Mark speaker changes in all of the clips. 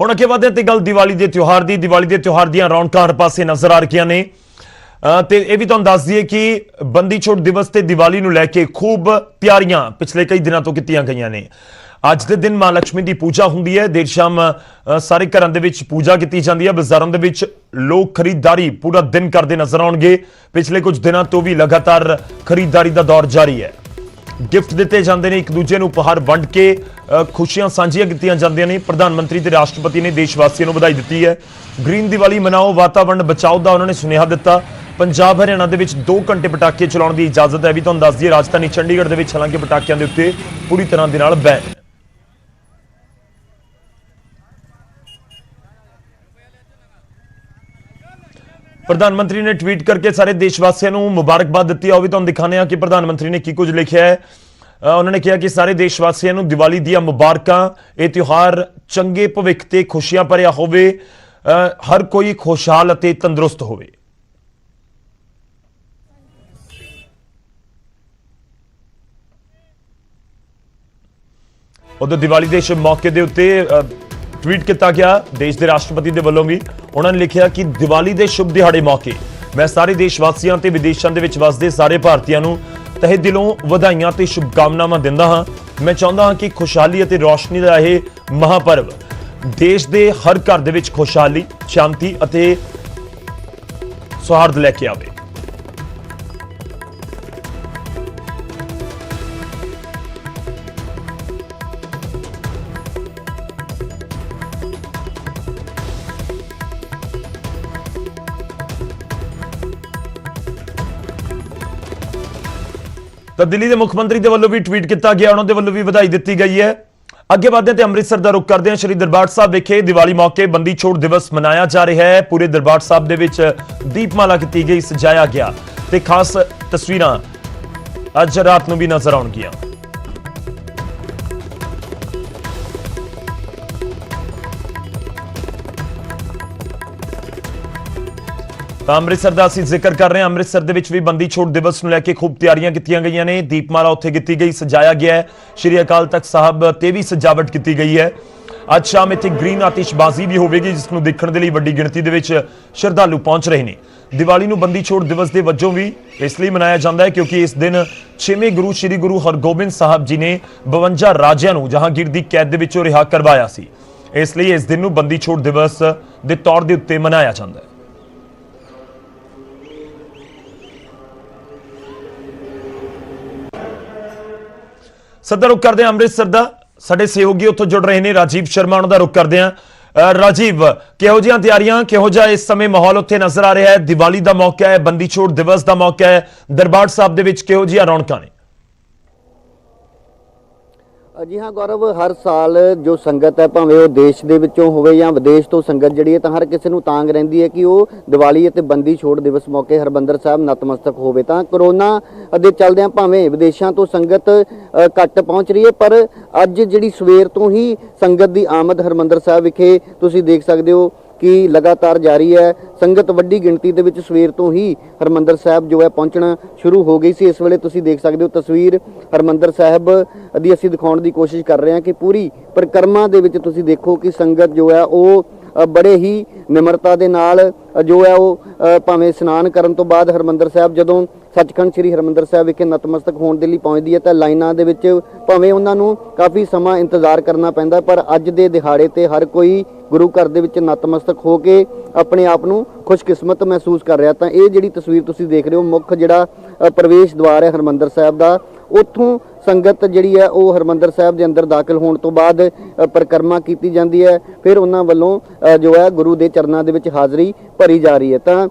Speaker 1: ਹੁਣ ਅੱਗੇ ਵਧਦੇ ਤੇ ਗੱਲ ਦੀਵਾਲੀ ਦੇ ਤਿਉਹਾਰ ਦੀਆਂ ਰੌਣਕਾਂ ਹਰ ਪਾਸੇ ਨਜ਼ਰ ਆ ਰਹੀਆਂ ਨੇ ਤੇ ਇਹ ਵੀ ਤੁਹਾਨੂੰ ਦੱਸ ਦਈਏ ਕਿ ਬੰਦੀ ਛੋੜ ਦਿਵਸ ਤੇ ਦੀਵਾਲੀ ਨੂੰ ਲੈ ਕੇ ਖੂਬ ਤਿਆਰੀਆਂ ਪਿਛਲੇ ਕਈ ਦਿਨਾਂ ਤੋਂ ਕੀਤੀਆਂ ਗਈਆਂ ਨੇ। ਅੱਜ ਦੇ ਦਿਨ ਮਾਂ ਲక్ష్ਮੀ ਦੀ ਪੂਜਾ ਹੁੰਦੀ ਹੈ। ਦੇਰ ਸ਼ਾਮ ਸਾਰੇ ਘਰਾਂ ਦੇ ਵਿੱਚ ਪੂਜਾ ਕੀਤੀ ਜਾਂਦੀ ਹੈ। ਬਾਜ਼ਾਰਾਂ ਦੇ ਵਿੱਚ ਲੋਕ ਖਰੀਦਦਾਰੀ ਪੂਰਾ ਦਿਨ ਕਰਦੇ ਨਜ਼ਰ ਆਉਣਗੇ। ਪਿਛਲੇ ਕੁਝ ਦਿਨਾਂ ਤੋਂ ਵੀ ਲਗਾਤਾਰ ਖਰੀਦਦਾਰੀ ਦਾ ਦੌਰ ਜਾਰੀ ਹੈ। गिफ्ट दिते जाते हैं, एक दूजे को उपहार वंड के खुशियां सांझियां कीतियां जांदियां ने। प्रधानमंत्री ते राष्ट्रपति ने देशवासियों को बधाई दी है। ग्रीन दिवाली मनाओ, वातावरण बचाओ का उन्होंने सुनेहा दिता। पंजाब हरियाणा के 2 घंटे पटाके चलाने की इजाजत है। भी तुहानूं दस दईए राजधानी चंडीगढ़ के हालांकि पटाकियां के उत्ते पूरी तरह के नाल बैन है। प्रधानमंत्री ने ट्वीट करके सारे देशवासियों को मुबारकबाद दी है। भी तुहानूं दिखाने कि प्रधानमंत्री ने की कुछ लिखा है। उन्होंने कहा कि सारे देशवासियों को दिवाली दी मुबारकां। यह त्यौहार चंगे भविख ते खुशियां भरिया होवे, हर कोई खुशहाल ते तंदुरुस्त होवे। उधर दिवाली के शुभ मौके के उत्ते ट्वीट किया गया देश के राष्ट्रपति के वलों भी। उन्होंने लिखा कि दिवाली के शुभ दिहाड़े मौके मैं सारे देशवासियों ते विदेशों के वसदे सारे भारतीयों को तहे दिलों वधाइयां ते शुभकामनावां दिंदा हां। मैं चाहता हाँ कि खुशहाली और रोशनी का यह महापर्व देश के हर घर दे विच खुशहाली, शांति और सौहार्द लैके आवे। तो दिल्ली के मुख्यमंत्री के वलों भी ट्वीट किया गया, उन्होंने वलों भी बधाई दी गई है। अगे बढ़ते हैं अमृतसर का रुख करते हैं। श्री दरबार साहब विखे दिवाली मौके बंदी छोड़ दिवस मनाया जा रहा है। पूरे दरबार साहब दे विच दीपमाला की गई, सजाया गया ते खास तस्वीरां अज रात नूं भी नजर आउणगियां। अमृतसर का असीं जिक्र कर रहे हैं। अमृतसर दे विच भी बंदी छोड़ दिवस नूं लैके खूब तैयारियां कीतियां गईयां ने। दीपमाला उत्थे कीती गई, सजाया गया है। श्री अकाल तख्त साहब ते भी सजावट की गई है। अज शाम इत्थे ग्रीन आतिशबाजी भी होवेगी, जिसनूं देखण दे लई वड्डी गिणती दे विच श्रद्धालु पहुंच रहे हैं। दिवाली नूं बंदी छोड़ दिवस के वजों भी इसलिए मनाया जाता है क्योंकि इस दिन 6वें गुरु श्री गुरु हरगोबिंद साहब जी ने 52 राजियां नूं जहांगीर दी कैद दे विचों रिहा करवाया सी। इसलिए इस दिन नूं बंदी छोड़ दिवस दे तौर दे उत्ते मनाया जाता है। सदा रुख करते हैं अमृतसर का, साडे सहयोगी उत्थों जुड़ रहे हैं राजीव शर्मा, उन्होंने रुख करते हैं। राजीव, किहो जिहियां तैयारियां, किहो जिहा इस समय माहौल उत्थे नजर आ रहा है? दिवाली का मौका है, बंदी छोड़ दिवस का मौका है, दरबार साहब दे विच किहो जिहियां रौनकां ने?
Speaker 2: जी हाँ गौरव, हर साल जो संगत है भावें वो देश के विचों होवे या विदेश तो संगत जिहड़ी है तां हर किसी नूं तांग रहिंदी है कि वो दिवाली ते बंदी छोड़ दिवस मौके हरमंदर साहब नतमस्तक होवे। तां कोरोना दे चलदिआं भावें विदेशों तो संगत घट पहुँच रही है, पर अज जिहड़ी सवेर तो ही संगत की आमद हरमंदर साहब विखे तुसीं देख सकते हो कि लगातार जारी है। संगत वड्डी गिणती दे विच सवेर तो ही हरमंदर साहब जो है पहुंचना शुरू हो गई सी। इस वेले तुसीं देख सकते हो तस्वीर हरमंदर साहब दी असीं दिखाउण दी कोशिश कर रहे हैं कि पूरी परिक्रमा दे विच तुसीं देखो कि संगत जो है वो बड़े ही निमरता दे नाल जो है वो भावें स्नान करन तो बाद हरमंदर साहब जदों सचखंड श्री हरमंदर साहब विखे नतमस्तक होने के लिए पहुँचती है तो लाइनां दे विच भावें उन्हां नूं काफ़ी समा इंतजार करना पैंदा, पर अज दे दिहाड़े ते हर कोई गुरु घर दे विच नतमस्तक हो के अपने आप नूं खुशकिस्मत महसूस कर रहा। तो ये जिहड़ी तस्वीर तुसीं देख रहे हो मुख जिहड़ा प्रवेश द्वार है हरमंदर साहब का, उत्थों संगत जिहड़ी है वो हरमंदर साहब के अंदर दाखिल होने तो बाद परिक्रमा की जाती है। फिर उन्हां वल्लों जो है गुरु के चरणों के हाज़री भरी जा रही है। तो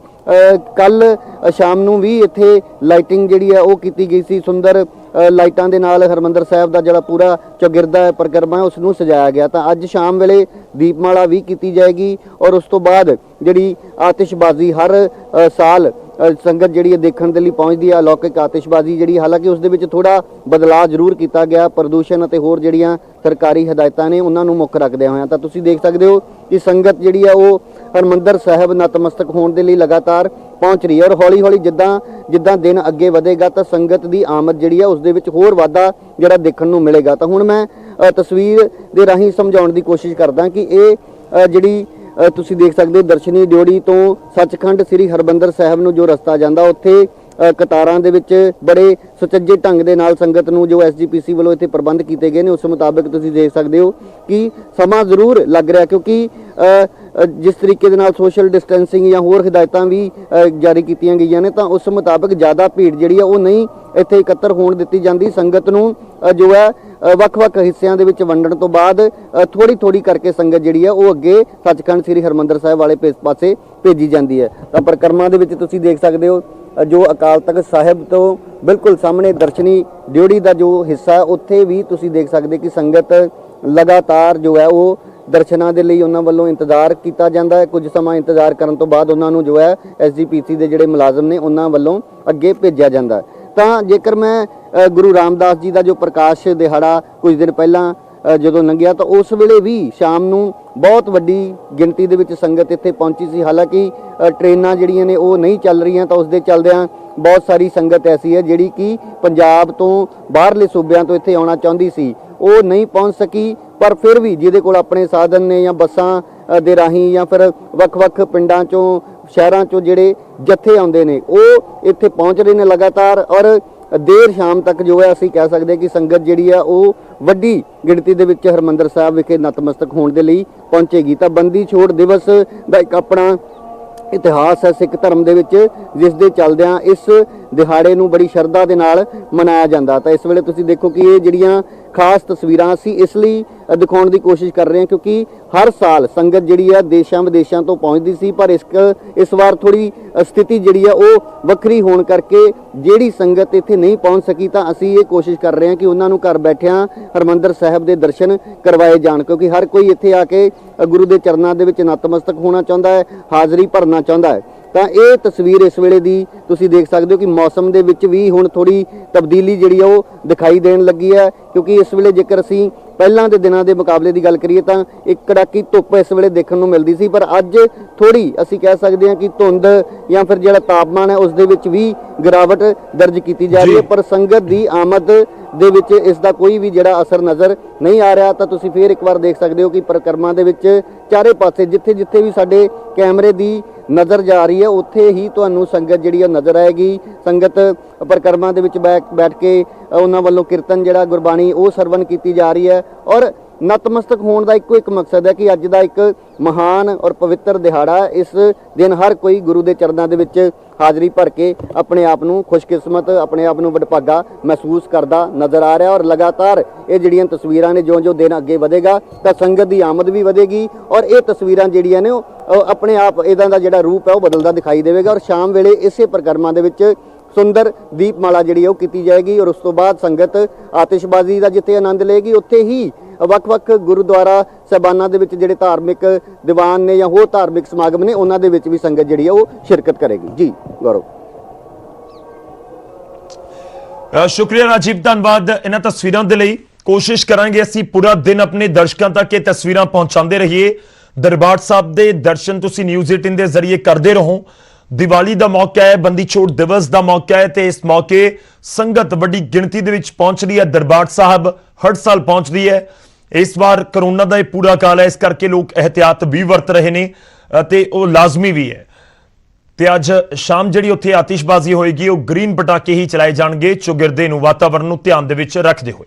Speaker 2: कल शाम नूं भी इत्थे लाइटिंग जिहड़ी है वो की गई सी। सुंदर लाइटां दे नाल हरमंदर साहब का जिहड़ा पूरा चौगिरदा है परिक्रमा है उसनूं सजाया गया। तो अज शाम वेले दीपमाला भी की जाएगी और उस तो बाद जिहड़ी आतिशबाजी हर साल संगत जिहड़ी देखण दे लई पहुंचदी है अलौकिक आतिशबाजी जिहड़ी, हालांकि उस दे विच थोड़ा बदलाव जरूर किया गया प्रदूषण अते होर जिहड़ियां सरकारी हिदायतां ने उन्हां नूं मुੱਖ रखदिआं होइआं। तां तुसीं देख सकदे हो कि संगत जिहड़ी है वो हरमंदर साहब नतमस्तक होने के लिए लगातार पहुँच रही है और हौली हौली जिद्दां जिद्दां दिन अगे वधेगा तो संगत की आमद जिहड़ी है उस दे विच होर वाधा जिहड़ा देखण नूं मिलेगा। तो हुण मैं तस्वीर दे राहीं समझाउण दी कोशिश करदा कि ये ਜਿਹੜੀ ਤੁਸੀਂ ਦੇਖ ਸਕਦੇ ਹੋ ਦਰਸ਼ਨੀ ਡਿਓੜੀ ਤੋਂ ਸੱਚਖੰਡ ਸ੍ਰੀ ਹਰਬੰਦਰ ਸਾਹਿਬ ਨੂੰ ਜੋ ਰਸਤਾ ਜਾਂਦਾ ਉੱਥੇ ਕਤਾਰਾਂ ਦੇ ਵਿੱਚ ਬੜੇ ਸੁਚੱਜੇ ਢੰਗ ਦੇ ਨਾਲ ਸੰਗਤ ਨੂੰ ਜੋ ਐਸਜੀਪੀਸੀ ਵੱਲੋਂ ਇੱਥੇ ਪ੍ਰਬੰਧ ਕੀਤੇ ਗਏ ਨੇ ਉਸ ਮੁਤਾਬਕ ਤੁਸੀਂ ਦੇਖ ਸਕਦੇ ਹੋ ਕਿ ਸਮਾਂ ਜ਼ਰੂਰ ਲੱਗ ਰਿਹਾ, ਕਿਉਂਕਿ ਜਿਸ ਤਰੀਕੇ ਦੇ ਨਾਲ ਸੋਸ਼ਲ ਡਿਸਟੈਂਸਿੰਗ ਜਾਂ ਹੋਰ ਹਦਾਇਤਾਂ ਵੀ ਜਾਰੀ ਕੀਤੀਆਂ ਗਈਆਂ ਨੇ ਤਾਂ ਉਸ ਮੁਤਾਬਕ ਜ਼ਿਆਦਾ ਭੀੜ ਜਿਹੜੀ ਆ ਉਹ ਨਹੀਂ ਇੱਥੇ ਇਕੱਤਰ ਹੋਣ ਦਿੱਤੀ ਜਾਂਦੀ। ਸੰਗਤ ਨੂੰ ਜੋ ਹੈ ਵੱਖ-ਵੱਖ ਹਿੱਸਿਆਂ ਦੇ ਵਿੱਚ ਵੰਡਣ ਤੋਂ ਬਾਅਦ ਥੋੜੀ ਕਰਕੇ ਸੰਗਤ ਜਿਹੜੀ ਆ ਉਹ ਅੱਗੇ ਸੱਚਖੰਡ ਸ੍ਰੀ ਹਰਮੰਦਰ ਸਾਹਿਬ ਵਾਲੇ ਪਾਸੇ ਭੇਜੀ ਜਾਂਦੀ ਹੈ। ਤਾਂ ਪਰਿਕਰਮਾ ਦੇ ਵਿੱਚ ਤੁਸੀਂ ਦੇਖ ਸਕਦੇ ਹੋ ਜੋ ਅਕਾਲ ਤਖਤ ਸਾਹਿਬ ਤੋਂ ਬਿਲਕੁਲ ਸਾਹਮਣੇ ਦਰਸ਼ਨੀ ਡਿਓੜੀ ਦਾ ਜੋ ਹਿੱਸਾ ਹੈ ਉੱਥੇ ਵੀ ਤੁਸੀਂ ਦੇਖ ਸਕਦੇ ਕਿ ਸੰਗਤ ਲਗਾਤਾਰ ਜੋ ਹੈ ਉਹ ਦਰਸ਼ਨਾਂ ਦੇ ਲਈ ਉਹਨਾਂ ਵੱਲੋਂ ਇੰਤਜ਼ਾਰ ਕੀਤਾ ਜਾਂਦਾ ਹੈ। ਕੁਝ ਸਮਾਂ ਇੰਤਜ਼ਾਰ ਕਰਨ ਤੋਂ ਬਾਅਦ ਉਹਨਾਂ ਨੂੰ ਜੋ ਹੈ ਐਸਜੀਪੀਸੀ ਦੇ ਜਿਹੜੇ ਮੁਲਾਜ਼ਮ ਨੇ ਉਹਨਾਂ ਵੱਲੋਂ ਅੱਗੇ ਭੇਜਿਆ ਜਾਂਦਾ ਹੈ। ਤਾਂ ਜੇਕਰ ਮੈਂ ਗੁਰੂ ਰਾਮਦਾਸ ਜੀ ਦਾ ਜੋ ਪ੍ਰਕਾਸ਼ ਦਿਹਾੜਾ ਕੁਝ ਦਿਨ ਪਹਿਲਾਂ ਜਦੋਂ ਲੰਘਿਆ ਤਾਂ ਉਸ ਵੇਲੇ ਵੀ ਸ਼ਾਮ ਨੂੰ ਬਹੁਤ ਵੱਡੀ ਗਿਣਤੀ ਦੇ ਵਿੱਚ ਸੰਗਤ ਇੱਥੇ ਪਹੁੰਚੀ ਸੀ। ਹਾਲਾਂਕਿ ਟ੍ਰੇਨਾਂ ਜਿਹੜੀਆਂ ਨੇ ਉਹ ਨਹੀਂ ਚੱਲ ਰਹੀਆਂ ਤਾਂ ਉਸ ਦੇ ਚੱਲਦਿਆਂ ਬਹੁਤ ਸਾਰੀ ਸੰਗਤ ਐਸੀ ਹੈ ਜਿਹੜੀ ਕਿ ਪੰਜਾਬ ਤੋਂ ਬਾਹਰਲੇ ਸੂਬਿਆਂ ਤੋਂ ਇੱਥੇ ਆਉਣਾ ਚਾਹੁੰਦੀ ਸੀ, ਉਹ ਨਹੀਂ ਪਹੁੰਚ ਸਕੀ। ਪਰ ਫਿਰ ਵੀ ਜਿਹਦੇ ਕੋਲ ਆਪਣੇ ਸਾਧਨ ਨੇ ਜਾਂ ਬੱਸਾਂ ਦੇ ਰਾਹੀਂ ਜਾਂ ਫਿਰ ਵੱਖ-ਵੱਖ ਪਿੰਡਾਂ ਚੋਂ ਸ਼ਹਿਰਾਂ ਚੋਂ ਜਿਹੜੇ ਜੱਥੇ ਆਉਂਦੇ ਨੇ ਉਹ ਇੱਥੇ ਪਹੁੰਚ ਰਹੇ ਨੇ ਲਗਾਤਾਰ, ਔਰ ਦੇਰ ਸ਼ਾਮ ਤੱਕ ਜੋ ਹੈ ਅਸੀਂ ਕਹਿ ਸਕਦੇ ਕਿ ਸੰਗਤ ਜਿਹੜੀ ਆ ਉਹ ਵੱਡੀ ਗਿਣਤੀ ਦੇ ਵਿੱਚ ਹਰਮੰਦਰ ਸਾਹਿਬ ਵਿਖੇ ਨਤਮਸਤਕ ਹੋਣ ਦੇ ਲਈ ਪਹੁੰਚੇਗੀ। ਤਾਂ ਬੰਦੀ ਛੋੜ ਦਿਵਸ ਦਾ ਇੱਕ ਆਪਣਾ ਇਤਿਹਾਸ ਹੈ ਸਿੱਖ ਧਰਮ ਦੇ ਵਿੱਚ, ਜਿਸ ਦੇ ਚੱਲਦਿਆਂ ਇਸ ਦਿਹਾੜੇ ਨੂੰ ਬੜੀ ਸ਼ਰਧਾ ਦੇ ਨਾਲ ਮਨਾਇਆ ਜਾਂਦਾ। ਤਾਂ ਇਸ ਵੇਲੇ ਤੁਸੀਂ ਦੇਖੋ ਕਿ ਇਹ ਜਿਹੜੀਆਂ ਖਾਸ ਤਸਵੀਰਾਂ ਅਸੀਂ ਇਸ ਲਈ ਦਿਖਾਉਣ ਦੀ ਕੋਸ਼ਿਸ਼ ਕਰ ਰਹੇ ਹਾਂ ਕਿਉਂਕਿ ਹਰ ਸਾਲ ਸੰਗਤ ਜਿਹੜੀ ਆ ਦੇਸ਼ਾਂ ਵਿਦੇਸ਼ਾਂ ਤੋਂ ਪਹੁੰਚਦੀ ਸੀ, ਪਰ ਇਸ ਵਾਰ ਥੋੜੀ ਸਥਿਤੀ ਜਿਹੜੀ ਆ ਉਹ ਵੱਖਰੀ ਹੋਣ ਕਰਕੇ ਜਿਹੜੀ ਸੰਗਤ ਇੱਥੇ ਨਹੀਂ ਪਹੁੰਚ ਸਕੀ ਤਾਂ ਅਸੀਂ ਇਹ ਕੋਸ਼ਿਸ਼ ਕਰ ਰਹੇ ਹਾਂ ਕਿ ਉਹਨਾਂ ਨੂੰ ਘਰ ਬੈਠਿਆਂ ਹਰਮੰਦਰ ਸਾਹਿਬ ਦੇ ਦਰਸ਼ਨ ਕਰਵਾਏ ਜਾਣ, ਕਿਉਂਕਿ ਹਰ ਕੋਈ ਇੱਥੇ ਆ ਕੇ ਗੁਰੂ ਦੇ ਚਰਨਾਂ ਦੇ ਵਿੱਚ ਨਤਮਸਤਕ ਹੋਣਾ ਚਾਹੁੰਦਾ ਹੈ, ਹਾਜ਼ਰੀ ਭਰਨਾ ਚਾਹੁੰਦਾ ਹੈ। ਤਾਂ ਇਹ ਤਸਵੀਰ ਇਸ ਵੇਲੇ ਦੀ ਤੁਸੀਂ ਦੇਖ ਸਕਦੇ ਹੋ ਕਿ ਮੌਸਮ ਦੇ ਵਿੱਚ ਵੀ ਹੁਣ ਥੋੜੀ ਤਬਦੀਲੀ ਜਿਹੜੀ ਆ ਉਹ ਦਿਖਾਈ ਦੇਣ ਲੱਗੀ ਹੈ, ਕਿਉਂਕਿ ਇਸ ਵੇਲੇ ਜੇਕਰ ਅਸੀਂ ਪਹਿਲਾਂ ਦੇ ਦਿਨਾਂ ਦੇ ਮੁਕਾਬਲੇ ਦੀ ਗੱਲ ਕਰੀਏ ਤਾਂ ਇੱਕ ਕੜਾਕੀ ਧੁੱਪ ਇਸ ਵੇਲੇ ਦੇਖਣ ਨੂੰ ਮਿਲਦੀ ਸੀ, ਪਰ ਅੱਜ ਥੋੜੀ ਅਸੀਂ ਕਹਿ ਸਕਦੇ ਹਾਂ ਕਿ ਧੁੰਦ ਜਾਂ ਫਿਰ ਜਿਹੜਾ ਤਾਪਮਾਨ ਹੈ ਉਸ ਦੇ ਵਿੱਚ ਵੀ ਗਿਰਾਵਟ ਦਰਜ ਕੀਤੀ ਜਾ ਰਹੀ ਹੈ। ਪਰ ਸੰਗਤ ਦੀ ਆਮਦ ਦੇ ਵਿੱਚ ਇਸ ਦਾ ਕੋਈ ਵੀ ਜਿਹੜਾ ਅਸਰ ਨਜ਼ਰ ਨਹੀਂ ਆ ਰਿਹਾ। ਤਾਂ ਤੁਸੀਂ ਫੇਰ ਇੱਕ ਵਾਰ ਦੇਖ ਸਕਦੇ ਹੋ ਕਿ ਪਰਿਕਰਮਾ ਦੇ ਵਿੱਚ ਚਾਰੇ ਪਾਸੇ ਜਿੱਥੇ ਵੀ ਸਾਡੇ ਕੈਮਰੇ ਦੀ ਨਜ਼ਰ ਜਾ ਰਹੀ ਹੈ ਉੱਥੇ ਹੀ ਤੁਹਾਨੂੰ ਸੰਗਤ ਜਿਹੜੀ ਆ ਨਜ਼ਰ ਆਏਗੀ। ਸੰਗਤ ਪਰਿਕਰਮਾ ਦੇ ਵਿੱਚ ਬੈਠ ਕੇ ਉਹਨਾਂ ਵੱਲੋਂ ਕੀਰਤਨ ਜਿਹੜਾ ਗੁਰਬਾਣੀ ਉਹ ਸਰਵਣ ਕੀਤੀ ਜਾ ਰਹੀ ਹੈ, ਔਰ ਨਤਮਸਤਕ ਹੋਣ ਦਾ ਇੱਕੋ ਇੱਕ ਮਕਸਦ ਹੈ ਕਿ ਅੱਜ ਦਾ ਇੱਕ ਮਹਾਨ ਔਰ ਪਵਿੱਤਰ ਦਿਹਾੜਾ, ਇਸ ਦਿਨ ਹਰ ਕੋਈ ਗੁਰੂ ਦੇ ਚਰਨਾਂ ਦੇ ਵਿੱਚ ਹਾਜ਼ਰੀ ਭਰ ਕੇ ਆਪਣੇ ਆਪ ਨੂੰ ਖੁਸ਼ਕਿਸਮਤ, ਆਪਣੇ ਆਪ ਨੂੰ ਵਡਭਾਗਾ ਮਹਿਸੂਸ ਕਰਦਾ ਨਜ਼ਰ ਆ ਰਿਹਾ। ਔਰ ਲਗਾਤਾਰ ਇਹ ਜਿਹੜੀਆਂ ਤਸਵੀਰਾਂ ਨੇ ਜਿਉਂ-ਜਿਉਂ ਦਿਨ ਅੱਗੇ ਵਧੇਗਾ ਤਾਂ ਸੰਗਤ ਦੀ ਆਮਦ ਵੀ ਵਧੇਗੀ, ਔਰ ਇਹ ਤਸਵੀਰਾਂ ਜਿਹੜੀਆਂ ਨੇ ਉਹ ਆਪਣੇ ਆਪ ਇਹਨਾਂ ਦਾ ਜਿਹੜਾ ਰੂਪ ਹੈ ਉਹ ਬਦਲਦਾ ਦਿਖਾਈ ਦੇਵੇਗਾ। ਔਰ ਸ਼ਾਮ ਵੇਲੇ ਇਸੇ ਪਰਿਕਰਮਾ ਦੇ ਵਿੱਚ ਸੁੰਦਰ ਦੀਪਮਾਲਾ ਜਿਹੜੀ ਉਹ ਕੀਤੀ ਜਾਏਗੀ, ਔਰ ਉਸ ਤੋਂ ਬਾਅਦ ਸੰਗਤ ਆਤਿਸ਼ਬਾਜ਼ੀ ਦਾ ਜਿੱਥੇ ਆਨੰਦ ਲਏਗੀ ਉੱਥੇ ਹੀ ਵੱਖ-ਵੱਖ ਗੁਰਦੁਆਰਾ ਸਾਹਿਬਾਨਾਂ ਦੇ ਵਿੱਚ ਜਿਹੜੇ ਧਾਰਮਿਕ ਦੀਵਾਨ ਨੇ ਜਾਂ ਹੋਰ ਧਾਰਮਿਕ ਸਮਾਗਮ ਨੇ ਉਹਨਾਂ ਦੇ ਵਿੱਚ ਵੀ ਸੰਗਤ ਜਿਹੜੀ ਹੈ ਉਹ ਸ਼ਿਰਕਤ ਕਰੇਗੀ। ਜੀ ਗੌਰਵ।
Speaker 1: ਸ਼ੁਕਰੀਆ ਰਾਜੀਵ, ਧੰਨਵਾਦ ਇਹਨਾਂ ਤਸਵੀਰਾਂ ਦੇ ਲਈ। ਕੋਸ਼ਿਸ਼ ਕਰਾਂਗੇ ਅਸੀਂ ਪੂਰਾ ਦਿਨ ਆਪਣੇ ਦਰਸ਼ਕਾਂ ਤੱਕ ਇਹ ਤਸਵੀਰਾਂ ਪਹੁੰਚਾਉਂਦੇ ਰਹੀਏ। ਦਰਬਾਰ ਸਾਹਿਬ ਦੇ ਦਰਸ਼ਨ ਤੁਸੀਂ ਨਿਊਜ਼ 18 ਦੇ ਜ਼ਰੀਏ ਕਰਦੇ ਰਹੋ। ਦੀਵਾਲੀ ਦਾ ਮੌਕਾ ਹੈ, ਬੰਦੀ ਛੋੜ ਦਿਵਸ ਦਾ ਮੌਕਾ ਹੈ ਤੇ ਇਸ ਮੌਕੇ ਸੰਗਤ ਵੱਡੀ ਗਿਣਤੀ ਦੇ ਵਿੱਚ ਪਹੁੰਚ ਰਹੀ ਹੈ। ਦਰਬਾਰ ਸਾਹਿਬ ਹਰ ਸਾਲ ਪਹੁੰਚਦੀ ਹੈ, ਇਸ ਵਾਰ ਕਰੋਨਾ ਦਾ ਇਹ ਪੂਰਾ ਕਾਲ ਹੈ, ਇਸ ਕਰਕੇ ਲੋਕ ਇਹਤਿਆਤ ਵੀ ਵਰਤ ਰਹੇ ਨੇ ਤੇ ਉਹ ਲਾਜ਼ਮੀ ਵੀ ਹੈ। ਤੇ ਅੱਜ ਸ਼ਾਮ ਜਿਹੜੀ ਉੱਥੇ ਆਤਿਸ਼ਬਾਜ਼ੀ ਹੋਏਗੀ ਉਹ ਗ੍ਰੀਨ ਪਟਾਕੇ ਹੀ ਚਲਾਏ ਜਾਣਗੇ ਚੌਗਿਰਦੇ ਨੂੰ, ਵਾਤਾਵਰਣ ਨੂੰ ਧਿਆਨ ਦੇ ਵਿੱਚ ਰੱਖਦੇ ਹੋਏ।